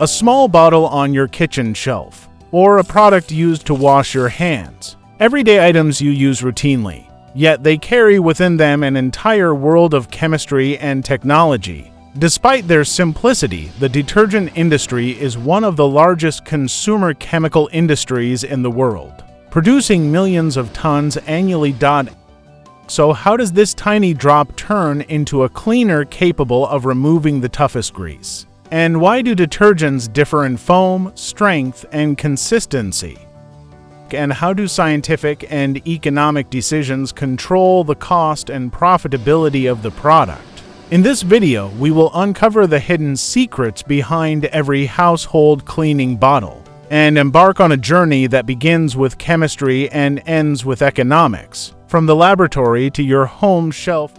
a small bottle on your kitchen shelf, or a product used to wash your hands. Everyday items you use routinely, yet they carry within them an entire world of chemistry and technology. Despite their simplicity, the detergent industry is one of the largest consumer chemical industries in the world, producing millions of tons annually. So how does this tiny drop turn into a cleaner capable of removing the toughest grease? And why do detergents differ in foam, strength, and consistency? And how do scientific and economic decisions control the cost and profitability of the product? In this video, we will uncover the hidden secrets behind every household cleaning bottle, and embark on a journey that begins with chemistry and ends with economics, from the laboratory to your home shelf.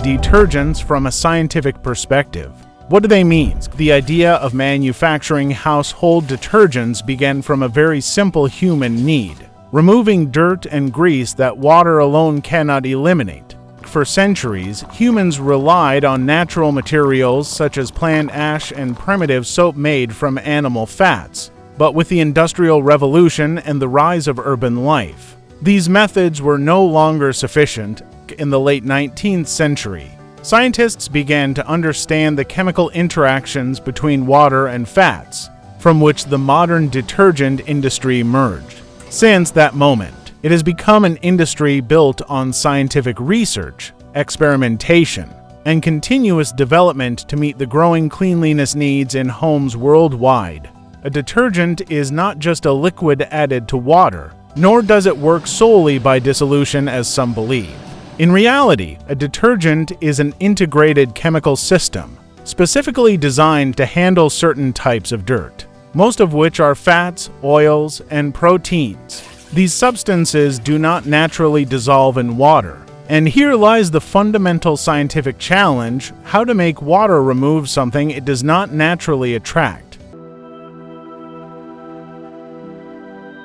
Detergents from a scientific perspective. What do they mean? The idea of manufacturing household detergents began from a very simple human need: removing dirt and grease that water alone cannot eliminate. For centuries, humans relied on natural materials such as plant ash and primitive soap made from animal fats. But with the Industrial Revolution and the rise of urban life, these methods were no longer sufficient. In the late 19th century, scientists began to understand the chemical interactions between water and fats, from which the modern detergent industry emerged. Since that moment, it has become an industry built on scientific research, experimentation, and continuous development to meet the growing cleanliness needs in homes worldwide. A detergent is not just a liquid added to water, nor does it work solely by dissolution as some believe. In reality, a detergent is an integrated chemical system, specifically designed to handle certain types of dirt, most of which are fats, oils, and proteins. These substances do not naturally dissolve in water, and here lies the fundamental scientific challenge: how to make water remove something it does not naturally attract.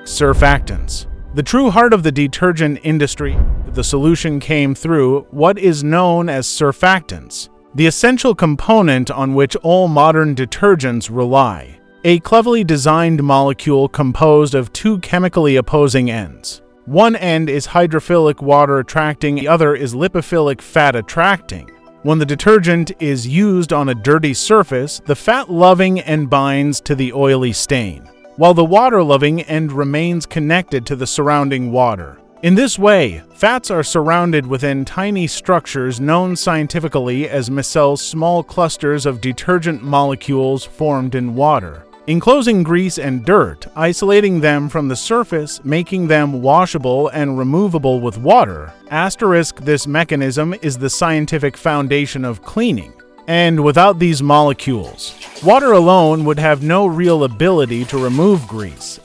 Surfactants. The true heart of the detergent industry. The solution came through what is known as surfactants, the essential component on which all modern detergents rely. A cleverly designed molecule composed of two chemically opposing ends. One end is hydrophilic water attracting, the other is lipophilic fat attracting. When the detergent is used on a dirty surface, the fat-loving end binds to the oily stain, while the water-loving end remains connected to the surrounding water. In this way, fats are surrounded within tiny structures known scientifically as micelles, small clusters of detergent molecules formed in water, enclosing grease and dirt, isolating them from the surface, making them washable and removable with water. This mechanism is the scientific foundation of cleaning. And without these molecules, water alone would have no real ability to remove grease.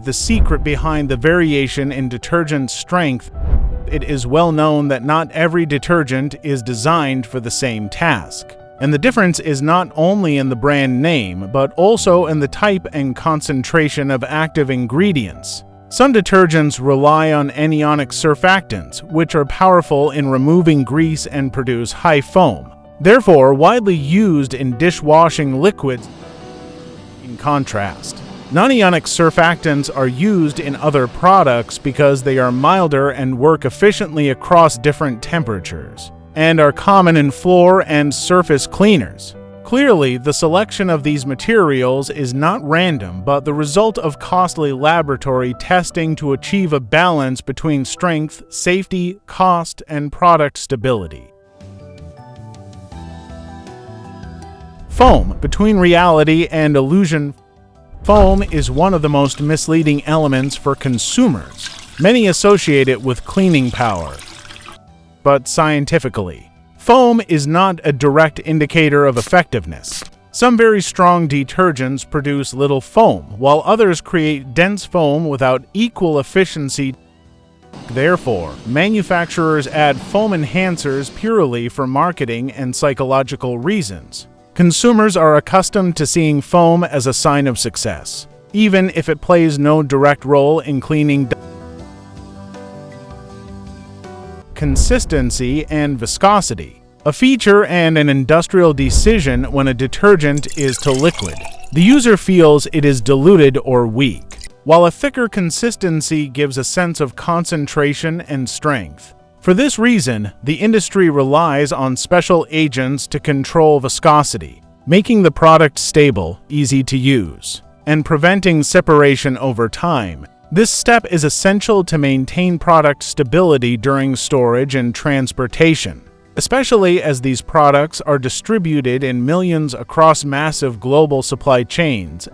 The secret behind the variation in detergent strength. It is well known that not every detergent is designed for the same task. And the difference is not only in the brand name, but also in the type and concentration of active ingredients. Some detergents rely on anionic surfactants, which are powerful in removing grease and produce high foam, therefore widely used in dishwashing liquids. In contrast, non-ionic surfactants are used in other products because they are milder and work efficiently across different temperatures, and are common in floor and surface cleaners. Clearly, the selection of these materials is not random, but the result of costly laboratory testing to achieve a balance between strength, safety, cost, and product stability. Foam. Between reality and illusion. Foam is one of the most misleading elements for consumers. Many associate it with cleaning power. But scientifically, foam is not a direct indicator of effectiveness. Some very strong detergents produce little foam, while others create dense foam without equal efficiency. Therefore, manufacturers add foam enhancers purely for marketing and psychological reasons. Consumers are accustomed to seeing foam as a sign of success, even if it plays no direct role in cleaning. consistency and viscosity, a feature and an industrial decision when a detergent is to liquid. The user feels it is diluted or weak, while a thicker consistency gives a sense of concentration and strength. For this reason, the industry relies on special agents to control viscosity, making the product stable, easy to use, and preventing separation over time. This step is essential to maintain product stability during storage and transportation, especially as these products are distributed in millions across massive global supply chains.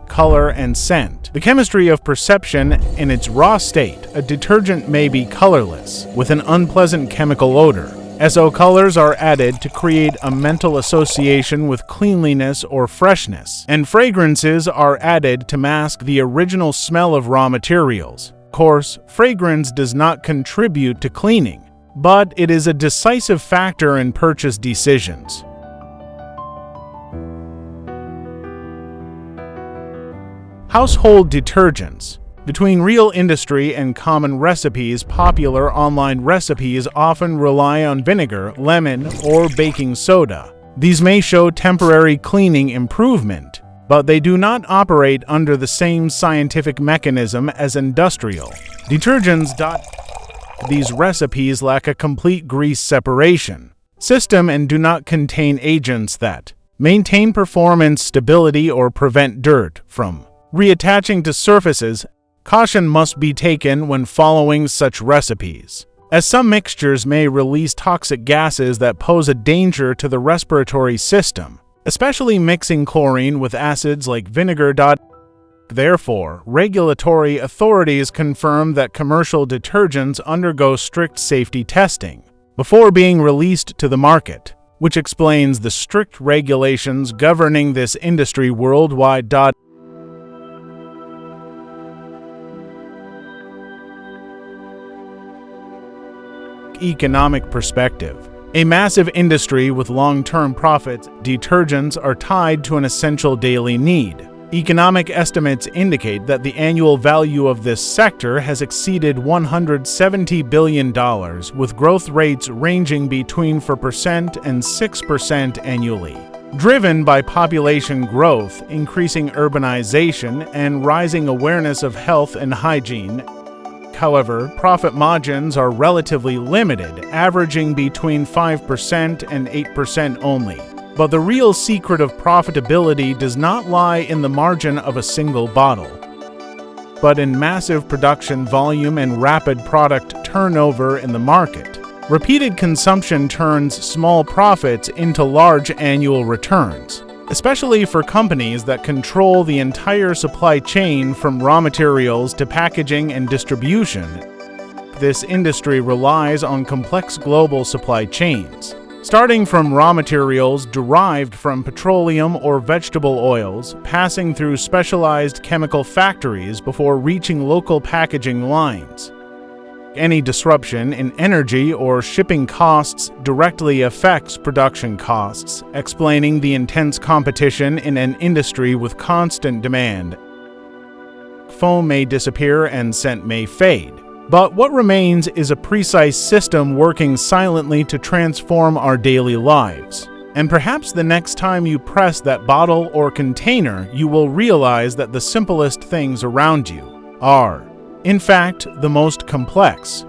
Color and scent. The chemistry of perception in its raw state, a detergent may be colorless, with an unpleasant chemical odor. SO colors are added to create a mental association with cleanliness or freshness, and fragrances are added to mask the original smell of raw materials. Of course, fragrance does not contribute to cleaning, but it is a decisive factor in purchase decisions. Household detergents. Between real industry and common recipes, popular online recipes often rely on vinegar, lemon, or baking soda. These may show temporary cleaning improvement, but they do not operate under the same scientific mechanism as industrial detergents. These recipes lack a complete grease separation system and do not contain agents that maintain performance stability or prevent dirt from reattaching to surfaces. Caution must be taken when following such recipes, as some mixtures may release toxic gases that pose a danger to the respiratory system, especially mixing chlorine with acids like vinegar. Therefore, regulatory authorities confirm that commercial detergents undergo strict safety testing before being released to the market, which explains the strict regulations governing this industry worldwide. Economic perspective. A massive industry with long-term profits, detergents are tied to an essential daily need. Economic estimates indicate that the annual value of this sector has exceeded $170 billion, with growth rates ranging between 4% and 6% annually. Driven by population growth, increasing urbanization, and rising awareness of health and hygiene. However, profit margins are relatively limited, averaging between 5% and 8% only. But the real secret of profitability does not lie in the margin of a single bottle, but in massive production volume and rapid product turnover in the market. Repeated consumption turns small profits into large annual returns, especially for companies that control the entire supply chain from raw materials to packaging and distribution. This industry relies on complex global supply chains, starting from raw materials derived from petroleum or vegetable oils, passing through specialized chemical factories before reaching local packaging lines. Any disruption in energy or shipping costs directly affects production costs, explaining the intense competition in an industry with constant demand. Foam may disappear and scent may fade, but what remains is a precise system working silently to transform our daily lives. And perhaps the next time you press that bottle or container, you will realize that the simplest things around you are, in fact, the most complex.